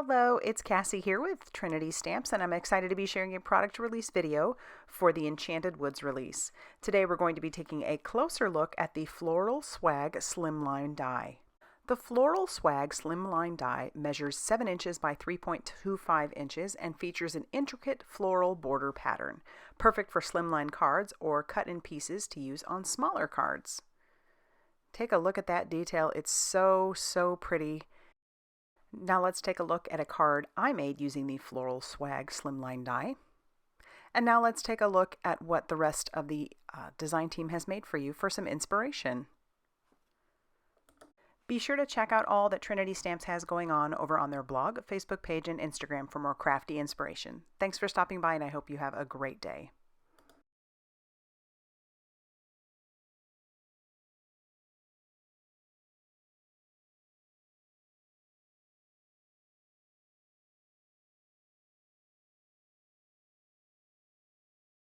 Hello, it's Cassie here with Trinity Stamps, and I'm excited to be sharing a product release video for the Enchanted Woods release. Today we're going to be taking a closer look at the Floral Swag Slimline die. The Floral Swag Slimline die measures 7 inches by 3.25 inches and features an intricate floral border pattern, perfect for slimline cards or cut in pieces to use on smaller cards. Take a look at that detail. It's so pretty. Now let's take a look at a card I made using the Floral Swag Slimline die. And now let's take a look at what the rest of the design team has made for you for some inspiration. Be sure to check out all that Trinity Stamps has going on over on their blog, Facebook page, and Instagram for more crafty inspiration. Thanks for stopping by, and I hope you have a great day.